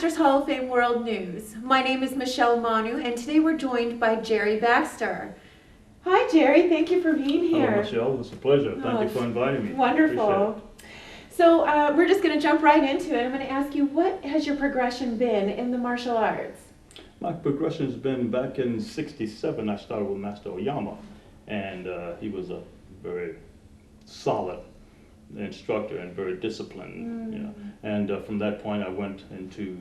Masters Hall of Fame World News. My name is Michelle Manu, and today we're joined by Jerry Baxter. Hi, Jerry. Thank you for being here. Hello, Michelle. It's a pleasure. Thank you for inviting me. Wonderful. So we're just going to jump right into it. I'm going to ask you, what has your progression been in the martial arts? My progression has been back in '67. I started with Master Oyama, and he was a very solid instructor and very disciplined. You know. And from that point, I went into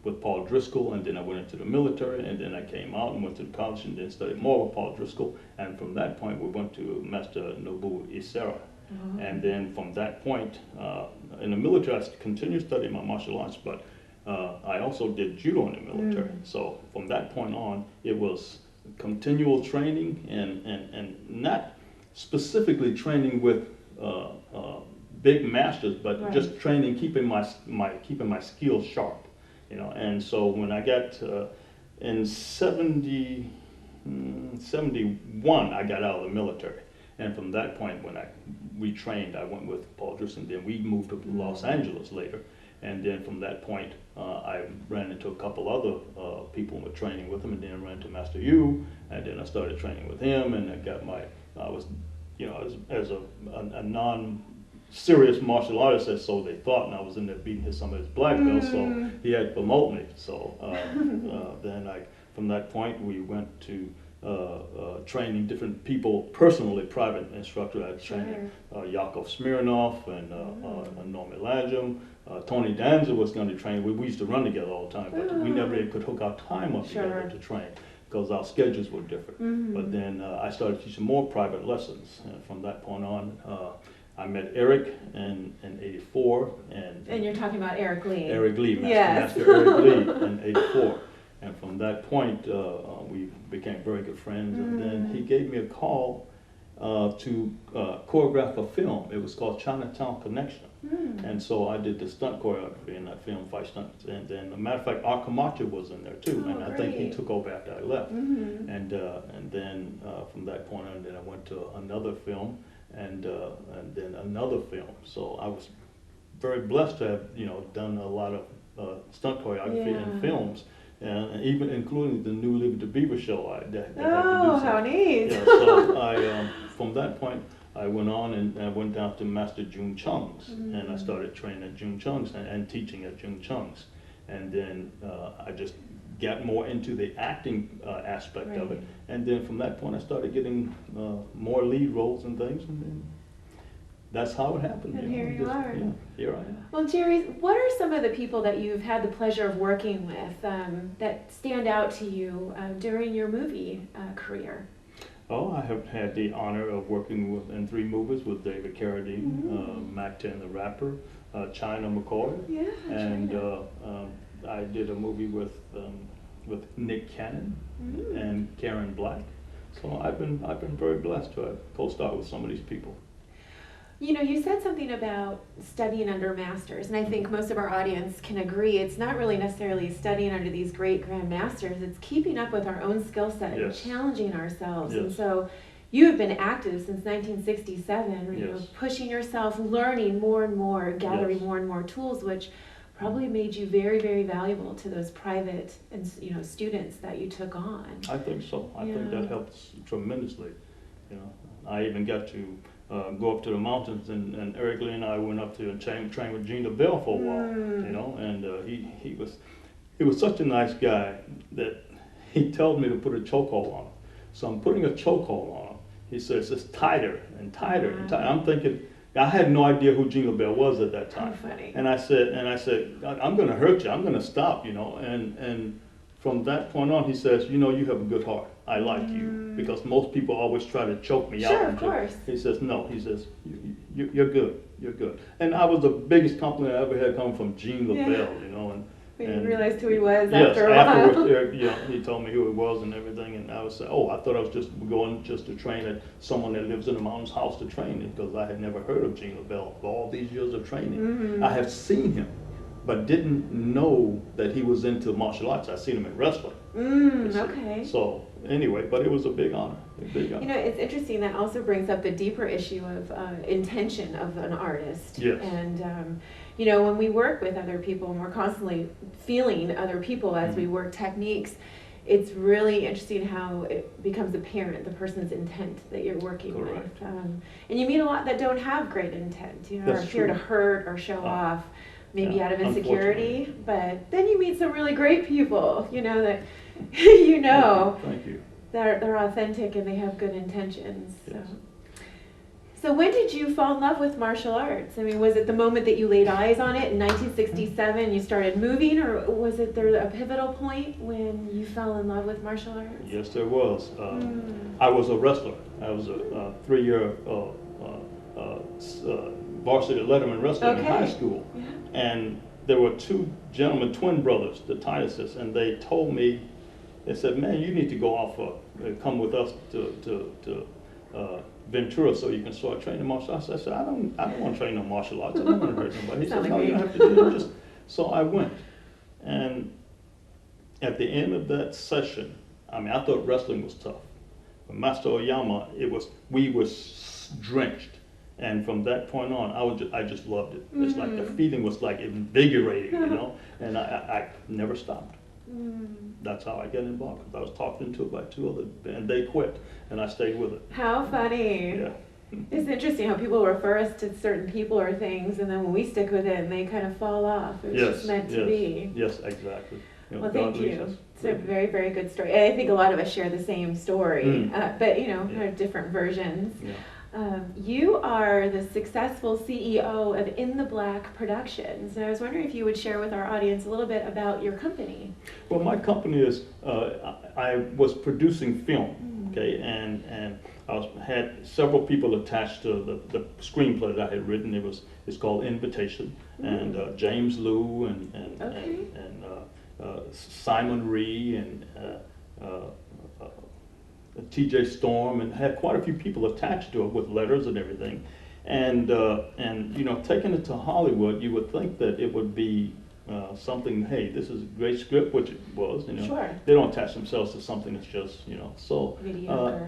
with Paul Driscoll, and then I went into the military, and then I came out and went to college, and then studied more with Paul Driscoll. And from that point, we went to Master Nobu Isera. And then from that point, in the military, I continued studying my martial arts, but I also did judo in the military. So from that point on, it was continual training and not specifically training with big masters, but just training, keeping my skills sharp, you know. And so when I got in 71, I got out of the military. And from that point, when I retrained, I went with Paul Driscoll. Then we moved to Los Angeles later. And then from that point, I ran into a couple other people who were training with him. And then I ran into Master Yu. And then I started training with him. And I got I was, you know, as a non-serious martial artist, as so they thought. And I was in there beating some of his black belts. So he had to promote me. So then from that point, we went to training different people personally, private instructor. I trained Yakov Smirnov and Norman Lajum. Tony Danza was going to train. We used to run together all the time, but we never could hook our time up together to train because our schedules were different. But then I started teaching more private lessons. And from that point on, I met Eric in '84. And you're talking about Eric Lee. Eric Lee, Master Eric Lee in '84. And from that point, we became very good friends. And then he gave me a call to choreograph a film. It was called Chinatown Connection. And so I did the stunt choreography in that film, fight stunts. And then, as a matter of fact, Art Camacho was in there too. And I think he took over after I left. And then from that point on, then I went to another film and then another film. So I was very blessed to have, you know, done a lot of stunt choreography in films. And even including the new Leave It to Beaver show. How neat! Yeah, so from that point, I went on and I went down to Master Jun Chung's, and I started training at Jun Chung's and teaching at Jun Chung's. And then I just got more into the acting aspect of it. And then from that point, I started getting more lead roles and things. And then that's how it happened. And here you are. Yeah, here I am. Well, Jerry, what are some of the people that you've had the pleasure of working with that stand out to you during your movie career? Oh, I have had the honor of working in 3 movies with David Carradine, Mac 10 the Rapper, China McCoy, and I did a movie with Nick Cannon and Karen Black. So I've been very blessed to have co-starred with some of these people. You know, you said something about studying under masters, and I think most of our audience can agree. It's not really necessarily studying under these great grand masters. It's keeping up with our own skill set and challenging ourselves. And so you have been active since 1967, you know, pushing yourself, learning more and more, gathering more and more tools, which probably made you very, very valuable to those private and, you know, students that you took on. I think so. I think that helps tremendously. You know, I even got to go up to the mountains, and Eric Lee and I went up to and train with Gene LaBelle for a while, you know, and he was such a nice guy that he told me to put a chokehold on him. So I'm putting a chokehold on him. He says it's tighter and tighter and tighter. I'm thinking, I had no idea who Gene LaBelle was at that time. Funny. And I said, I'm going to hurt you. I'm going to stop, you know. And from that point on, he says, you know, you have a good heart. I like you, because most people always try to choke me out. Sure, of course. He says, no. He says, you're good. You're good. And I was the biggest compliment I ever had come from Gene LaBelle, you know. And you realized who he was after a while. Afterwards, he told me who he was and everything, and I was saying, I thought I was just going to train at someone that lives in the mountains house to train it, because I had never heard of Gene LaBelle for all these years of training. I have seen him, but didn't know that he was into martial arts. I seen him in wrestling. Okay. So anyway, but it was a big honor. You know, it's interesting, that also brings up the deeper issue of intention of an artist. Yes. And, you know, when we work with other people and we're constantly feeling other people as we work techniques, it's really interesting how it becomes apparent, the person's intent that you're working Correct. with. And you meet a lot that don't have great intent, you know, That's are here to true. hurt or show off, maybe yeah, out of insecurity. unfortunately. But then you meet some really great people, you know, that you know Thank you. they're authentic and they have good intentions. So. Yes. So when did you fall in love with martial arts? I mean, was it the moment that you laid eyes on it in 1967, you started moving, or was it there a pivotal point when you fell in love with martial arts? Yes, there was. I was a wrestler. I was a 3-year varsity letterman wrestler in high school. Yeah. And there were 2 gentlemen, twin brothers, the Tituses, and they told me, they said, man, you need to go off, come with us to Ventura so you can start training martial arts. I said, I don't want to train no martial arts. I don't want to hurt nobody. He said, no, you don't have to do it. So I went. And at the end of that session, I mean, I thought wrestling was tough. But Master Oyama, we were drenched. And from that point on, I just loved it. It's like the feeling was like invigorating, you know, and I never stopped. That's how I got involved. I was talking to about 2 other, and they quit, and I stayed with it. How funny. Yeah. It's interesting how people refer us to certain people or things, and then when we stick with it, and they kind of fall off. It's just meant to be. Yes, exactly. You know, Well, God thank leads you. us. It's a very, very good story. And I think a lot of us share the same story, but, you know, kind of different versions. Yeah. You are the successful CEO of In the Black Productions, and I was wondering if you would share with our audience a little bit about your company. Well, my company is, I was producing film, okay, and had several people attached to the screenplay that I had written. It's called Invitation, and James Liu and Simon Rhee and TJ Storm, and had quite a few people attached to it with letters and everything. And you know, taking it to Hollywood, you would think that it would be something, hey, this is a great script, which it was, you know. Sure. They don't attach themselves to something that's just, you know. So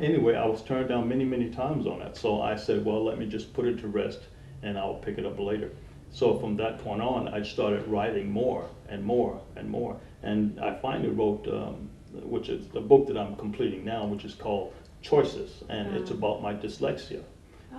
anyway, I was turned down many, many times on that. So I said, well, let me just put it to rest and I'll pick it up later. So from that point on, I started writing more and more and more. And I finally wrote, which is the book that I'm completing now, which is called Choices, and it's about my dyslexia.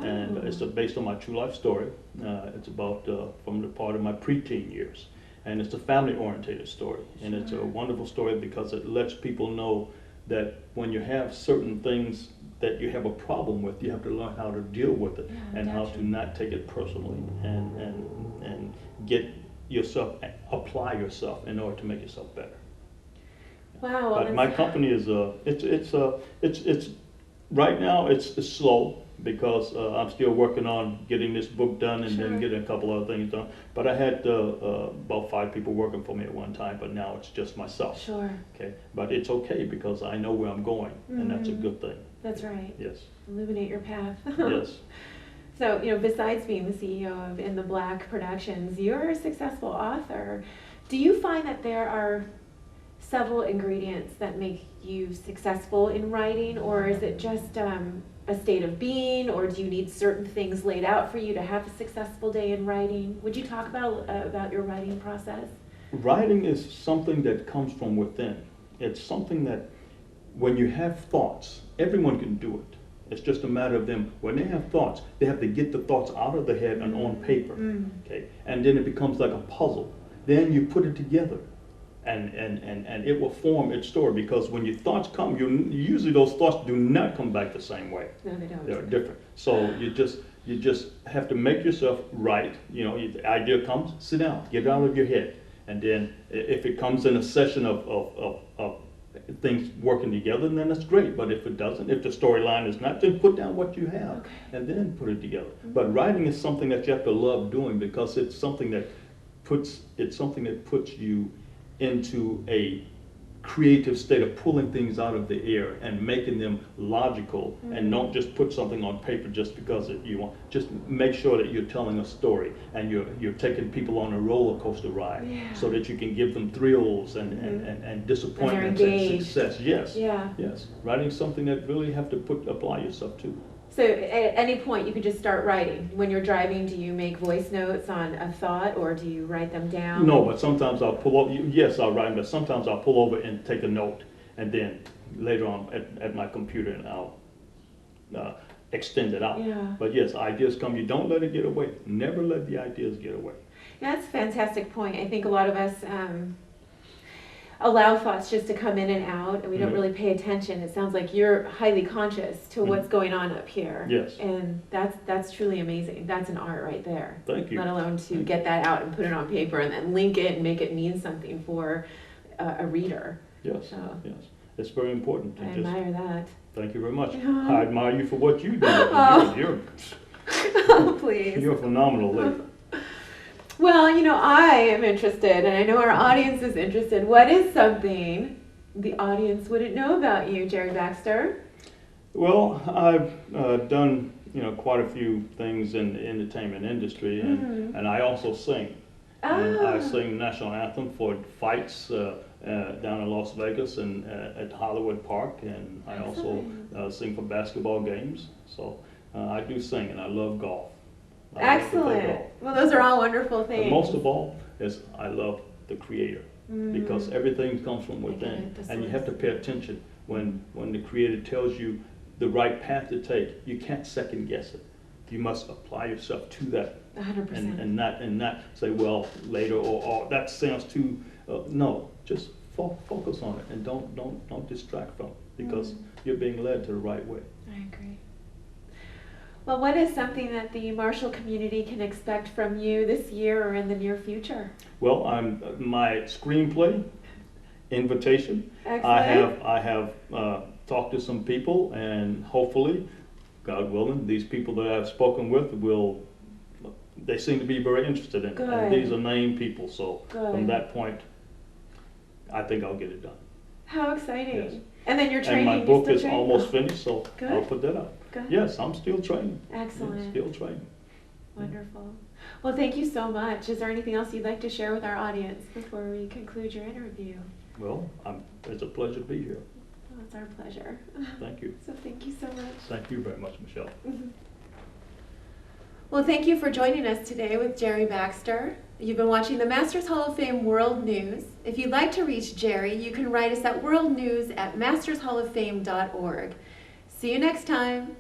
And it's based on my true life story. It's about from the part of my preteen years. And it's a family-oriented story. And it's a wonderful story because it lets people know that when you have certain things that you have a problem with, you have to learn how to deal with it and how to not take it personally and get yourself, apply yourself in order to make yourself better. Wow. But my company is it's right now it's slow because I'm still working on getting this book done and then getting a couple other things done. But I had about 5 people working for me at one time, but now it's just myself. Sure. Okay, but it's okay because I know where I'm going, and that's a good thing. That's right. Yes. Illuminate your path. Yes. So, you know, besides being the CEO of In the Black Productions, you're a successful author. Do you find that there are several ingredients that make you successful in writing, or is it just a state of being, or do you need certain things laid out for you to have a successful day in writing? Would you talk about your writing process? Writing is something that comes from within. It's something that when you have thoughts, everyone can do it. It's just a matter of them, when they have thoughts, they have to get the thoughts out of their head and on paper, okay? And then it becomes like a puzzle. Then you put it together, and it will form its story, because when your thoughts come, usually those thoughts do not come back the same way. No, they don't. They're different. So you just have to make yourself right. You know, the idea comes, sit down, get it out of your head. And then if it comes in a session of things working together, then that's great. But if it doesn't, if the storyline is not, then put down what you have and then put it together. But writing is something that you have to love doing, because it's something that puts you into a creative state of pulling things out of the air and making them logical, and don't just put something on paper just because you want. Just make sure that you're telling a story and you're taking people on a roller coaster ride, so that you can give them thrills and disappointments and success. Yes. Yeah. Yes. Writing something that really have to apply yourself to. So at any point you could just start writing. When you're driving, do you make voice notes on a thought, or do you write them down? No, but sometimes I'll pull over. Yes, I'll write, but sometimes I'll pull over and take a note, and then later on at my computer, and I'll extend it out. Yeah. But yes, ideas come. You don't let it get away. Never let the ideas get away. Yeah, that's a fantastic point. I think a lot of us allow thoughts just to come in and out, and we don't really pay attention. It sounds like you're highly conscious to what's going on up here. Yes. And that's truly amazing. That's an art right there. Thank you. Let alone to get that out and put it on paper and then link it and make it mean something for a reader. Yes. So, yes. It's very important. I admire that. Thank you very much. Yeah. I admire you for what you do. Oh. Oh, please. You're a phenomenal lady. Well, I am interested, and I know our audience is interested. What is something the audience wouldn't know about you, Jerry Baxter? Well, I've done quite a few things in the entertainment industry, and I also sing. And I sing national anthem for fights down in Las Vegas and at Hollywood Park, and I also sing for basketball games. So I do sing, and I love golf. Excellent. Well, those are all wonderful things. But most of all is I love the Creator, because everything comes from within, and you have to pay attention when the Creator tells you the right path to take. You can't second guess it. You must apply yourself to that, 100%. and not say, well, later, or that sounds too. No, just focus on it, and don't distract from it, because you're being led to the right way. I agree. Well, what is something that the Marshall community can expect from you this year or in the near future? Well, my screenplay invitation. Excellent. I have talked to some people, and hopefully, God willing, these people that I've spoken with they seem to be very interested in it. Good. And these are named people, so Good. From that point, I think I'll get it done. How exciting. Yes. And then you're training. And my book is almost finished, so Good. I'll put that up. Good. Yes, I'm still training. Excellent. Yes, still training. Wonderful. Well, thank you so much. Is there anything else you'd like to share with our audience before we conclude your interview? Well, it's a pleasure to be here. Well, it's our pleasure. Thank you. So thank you so much. Thank you very much, Michelle. Well, thank you for joining us today with Jerry Baxter. You've been watching the Masters Hall of Fame World News. If you'd like to reach Jerry, you can write us at worldnews@mastershalloffame.org. See you next time.